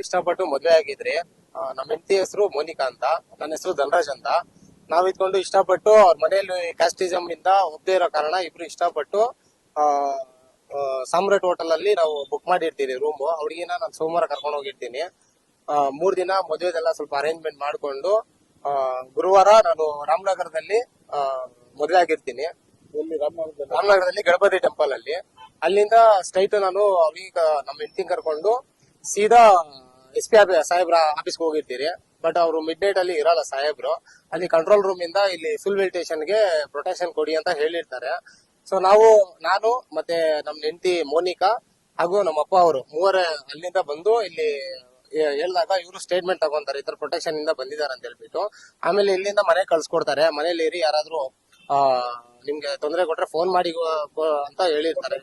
ಇಷ್ಟಪಟ್ಟು ಮದ್ವೆ ಆಗಿದ್ರಿ. ನಮ್ಮ ಹೆಂಡತಿ ಹೆಸರು ಮೋನಿಕಾ ಅಂತ, ನನ್ನ ಹೆಸರು ಧನರಾಜ್ ಅಂತ. ನಾವ್ ಇದ್ಕೊಂಡು ಇಷ್ಟಪಟ್ಟು ಅವ್ರ ಮನೆಯಲ್ಲಿ ಕ್ಯಾಸ್ಟಿಸಮ್ ಇಂದ ಒಪ್ಪದೇ ಇರೋ ಕಾರಣ ಇಬ್ರು ಇಷ್ಟಪಟ್ಟು ಆ ಸಾಮ್ರಾಟ್ ಹೋಟೆಲ್ ಅಲ್ಲಿ ನಾವು ಬುಕ್ ಮಾಡಿರ್ತೀವಿ ರೂಮ್. ಹುಡುಗಿನ ನಾನು ಸೋಮವಾರ ಕರ್ಕೊಂಡು ಹೋಗಿರ್ತೀನಿ. 3 ದಿನ ಮದುವೆದೆಲ್ಲ ಸ್ವಲ್ಪ ಅರೇಂಜ್ಮೆಂಟ್ ಮಾಡ್ಕೊಂಡು ಗುರುವಾರ ನಾನು ರಾಮನಗರದಲ್ಲಿ ಮದುವೆ ಆಗಿರ್ತೀನಿ. ರಾಮನಗರದಲ್ಲಿ ಗಣಪತಿ ಟೆಂಪಲ್ ಅಲ್ಲಿ. ಅಲ್ಲಿಂದ ಸ್ಟ್ರೈಟ್ ನಾನು ಅವ್ರಿಗೆ ನಮ್ಮ ಹೆಂಡತಿ ಕರ್ಕೊಂಡು ಸೀದಾ SP ಸಾಹೇಬ್ರ ಆಫೀಸ್ಗೆ ಹೋಗಿರ್ತೀರಿ. ಬಟ್ ಅವರು ಮಿಡ್ ನೈಟ್ ಅಲ್ಲಿ ಇರಲ್ಲ ಸಾಹೇಬ್ರು. ಅಲ್ಲಿ ಕಂಟ್ರೋಲ್ ರೂಮ್ ಇಂದ ಇಲ್ಲಿ ಸುಲ್ವೇಲ್ ಸ್ಟೇಷನ್ಗೆ ಪ್ರೊಟೆಕ್ಷನ್ ಕೊಡಿ ಅಂತ ಹೇಳಿರ್ತಾರೆ. ಸೊ ನಾನು ಮತ್ತೆ ನಮ್ಮ ಹೆಂಡತಿ ಮೋನಿಕಾ ಹಾಗೂ ನಮ್ಮ ಅಪ್ಪ ಅವರು ಮೂವರೇ ಅಲ್ಲಿಂದ ಬಂದು ಇಲ್ಲಿ ಹೇಳಿದಾಗ ಇವರು ಸ್ಟೇಟ್ಮೆಂಟ್ ತಗೊಂತಾರೆ, ಈ ತರ ಪ್ರೊಟೆಕ್ಷನ್ ಇಂದ ಬಂದಿದ್ದಾರೆ ಅಂತ ಹೇಳ್ಬಿಟ್ಟು. ಆಮೇಲೆ ಇಲ್ಲಿಂದ ಮನೆ ಕಳ್ಸಿಕೊಡ್ತಾರೆ. ಮನೇಲಿ ಇರಿ, ಯಾರಾದ್ರೂ ನಿಮ್ಗೆ ತೊಂದರೆ ಕೊಟ್ರೆ ಫೋನ್ ಮಾಡಿ ಅಂತ ಹೇಳಿರ್ತಾರೆ.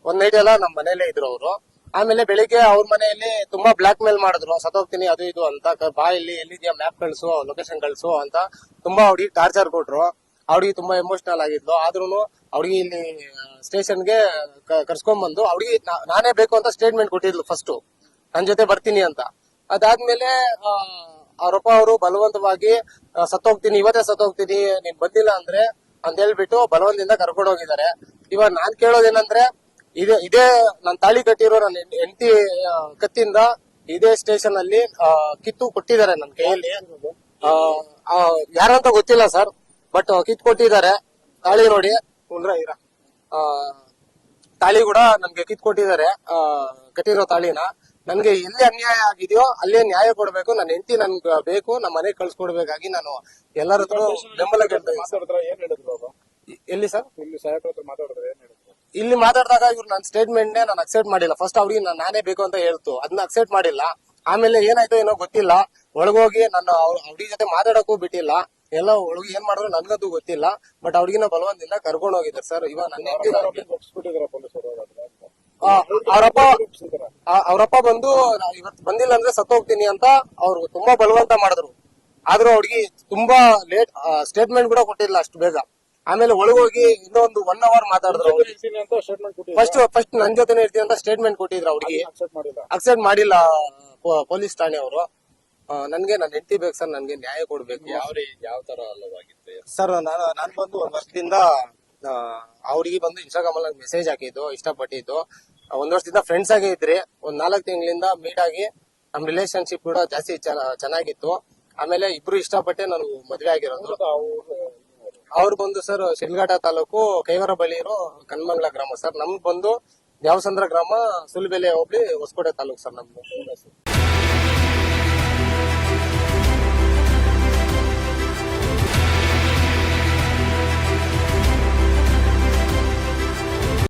ಒಂದ್ ನೈಟ್ ಎಲ್ಲ ನಮ್ ಮನೇಲೆ ಇದ್ರು ಅವರು. ಆಮೇಲೆ ಬೆಳಿಗ್ಗೆ ಅವ್ರ ಮನೆಯಲ್ಲಿ ತುಂಬಾ ಬ್ಲಾಕ್ ಮೇಲ್ ಮಾಡಿದ್ರು, ಸತ್ತೋಗ್ತೀನಿ ಅದು ಇದು ಅಂತ, ಬಾ ಇಲ್ಲಿ ಎಲ್ಲಿದ್ಯಾ ಮ್ಯಾಪ್ ಕಳ್ಸು, ಲೊಕೇಶನ್ ಕಳ್ಸು ಅಂತ ತುಂಬಾ ಅವ್ರಿಗೆ ಟಾರ್ಚರ್ ಕೊಟ್ರು. ಅವ್ರಿಗೆ ತುಂಬಾ ಎಮೋಷನಲ್ ಆಗಿದ್ಲು. ಆದ್ರೂ ಅವ್ರಿಗೆ ಇಲ್ಲಿ ಸ್ಟೇಷನ್ಗೆ ಕರ್ಸ್ಕೊಂಡ್ ಬಂದು ಅವ್ರಿಗೆ ನಾನೇ ಬೇಕು ಅಂತ ಸ್ಟೇಟ್ಮೆಂಟ್ ಕೊಟ್ಟಿದ್ಲು ಫಸ್ಟ್, ನನ್ ಜೊತೆ ಬರ್ತೀನಿ ಅಂತ. ಅದಾದ್ಮೇಲೆ ಅವರಪ್ಪ ಅವರು ಬಲವಂತವಾಗಿ ಸತ್ತೋಗ್ತೀನಿ, ಇವತ್ತೇ ಸತ್ತೋಗ್ತೀನಿ, ನೀನ್ ಬಂದಿಲ್ಲ ಅಂದ್ರೆ ಅಂತ ಹೇಳ್ಬಿಟ್ಟು ಬಲವಂತದಿಂದ ಕರ್ಕೊಂಡು ಹೋಗಿದ್ದಾರೆ. ಇವಾಗ ನಾನ್ ಕೇಳೋದೇನಂದ್ರೆ, ಇದೇ ನಾನ್ ತಾಳಿ ಕಟ್ಟಿರೋ ನನ್ನ ಹೆಂಡತಿ ಕತ್ತಿಂದ ಇದೇ ಸ್ಟೇಷನ್ ಅಲ್ಲಿ ಕಿತ್ತು ಕೊಟ್ಟಿದ್ದಾರೆ ನನ್ನ ಕೈಯಲ್ಲಿ. ಯಾರಂತ ಗೊತ್ತಿಲ್ಲ ಸರ್, ಬಟ್ ಕಿತ್ತು ಕೊಟ್ಟಿದ್ದಾರೆ. ತಾಳಿ ನೋಡಿ, ತಾಳಿ ಕೂಡ ನನ್ಗೆ ಕಿತ್ತು ಕೊಟ್ಟಿದ್ದಾರೆ, ಕಟ್ಟಿರೋ ತಾಳಿನ. ನನ್ಗೆ ಎಲ್ಲಿ ಅನ್ಯಾಯ ಆಗಿದೆಯೋ ಅಲ್ಲೇ ನ್ಯಾಯ ಕೊಡ್ಬೇಕು. ನನ್ನ ಹೆಂಡತಿ ನನ್ಗೆ ಬೇಕು, ನಮ್ಮ ಮನೆಗೆ ಕಳ್ಸಿಕೊಡ್ಬೇಕಾಗಿ ನಾನು ಎಲ್ಲರ ಹತ್ರ ಬೆಂಬಲ ಕೇಳ್ತಾ ಇದ್ದೀನಿ. ಎಲ್ಲಿ ಸರ್? ಇಲ್ಲಿ ಮಾತಾಡಿದಾಗ ಇವ್ರು ನನ್ನ ಸ್ಟೇಟ್ಮೆಂಟ್ ನಾನು ಅಕ್ಸೆಪ್ಟ್ ಮಾಡಿಲ್ಲ. ಫಸ್ಟ್ ಅವ್ರಿಗೆ ನಾನೇ ಬೇಕು ಅಂತ ಹೇಳ್ತು, ಅದನ್ನ ಅಕ್ಸೆಪ್ಟ್ ಮಾಡಿಲ್ಲ. ಆಮೇಲೆ ಏನಾಯ್ತು ಏನೋ ಗೊತ್ತಿಲ್ಲ, ಒಳಗೋಗಿ ನನ್ನ ಅವ್ರಿಗೆ ಜೊತೆ ಮಾತಾಡಕ್ಕೂ ಬಿಟ್ಟಿಲ್ಲ. ಎಲ್ಲ ಒಳಗೆ ಏನ್ ಮಾಡಿದ್ರು ನನ್ಗಂತೂ ಗೊತ್ತಿಲ್ಲ. ಬಟ್ ಅವ್ರಿಗಿನ ಬಲವಂತದಿಂದ ಕರ್ಕೊಂಡು ಹೋಗಿದ್ದಾರೆ ಸರ್. ಇವಾಗ ನನ್ನ ಅವ್ರಪ್ಪ ಬಂದು ಇವತ್ತು ಬಂದಿಲ್ಲ ಅಂದ್ರೆ ಸತ್ತೋಗ್ತೀನಿ ಅಂತ ಅವ್ರು ತುಂಬಾ ಬಲವಂತ ಮಾಡಿದ್ರು. ಆದ್ರೂ ಅವ್ರಿಗೆ ತುಂಬಾ ಲೇಟ್ ಸ್ಟೇಟ್ಮೆಂಟ್ ಕೂಡ ಕೊಟ್ಟಿಲ್ಲ ಅಷ್ಟು ಬೇಗ. ಆಮೇಲೆ ಒಳಗೋಗಿ ಇನ್ನೊಂದು 1 hour ಮಾತಾಡಿದ್ರು. ಫಸ್ಟ್ ನನ್ ಜೊತೆನೆ ಇರ್ತೀನಿ ಅಂತ ಸ್ಟೇಟ್ಮೆಂಟ್ ಕೊಟ್ಟಿದ್ರು. ಅವ್ರಿಗೆ ಅಕ್ಸೆಪ್ಟ್ ಮಾಡಿಲ್ಲ ಪೊಲೀಸ್ ಠಾಣೆ ಅವರು. ನನ್ಗೆ ನನ್ನ ಹೆಂಡತಿ ಬೇಕು ಸರ್, ನನ್ಗೆ ನ್ಯಾಯ ಕೊಡ್ಬೇಕು. ಯಾವ ತರ ಅಲ್ಲವಾಗಿತ್ತು ಸರ್? ನಾನು ಬಂದು 1 ವರ್ಷದಿಂದ ಅವ್ರಿಗೆ ಬಂದು ಇನ್ಸ್ಟಾಗ್ರಾಮ್ ಅಲ್ಲಿ ಮೆಸೇಜ್ ಹಾಕಿದ್ದು, ಇಷ್ಟಪಟ್ಟಿದ್ದು. 1 ವರ್ಷದಿಂದ ಫ್ರೆಂಡ್ಸ್ ಆಗೇ ಇದ್ರಿ. 4 ತಿಂಗಳಿಂದ ಮೀಟ್ ಆಗಿ ನಮ್ ರಿಲೇಶನ್ಶಿಪ್ ಕೂಡ ಜಾಸ್ತಿ ಚೆನ್ನಾಗಿತ್ತು. ಆಮೇಲೆ ಇಬ್ರು ಇಷ್ಟಪಟ್ಟೆ ನಾನು ಮದ್ವೆ ಆಗಿರೋದು. ಅವ್ರು ಬಂದು ಸರ್ ಶಿಲ್ಘಾಟ ತಾಲೂಕು ಕೈವರ ಬಳಿ ಇರೋ ಕನ್ಮಂಗ್ಲ ಗ್ರಾಮ ಸರ್. ನಮ್ದು ಬಂದು ದ್ಯಾವಸಂದ್ರ ಗ್ರಾಮ, ಸುಲ್ಬೆಲೆ ಹೋಬಳಿ, ಹೊಸಕೋಟೆ ತಾಲೂಕು ಸರ್ ನಮ್ದು.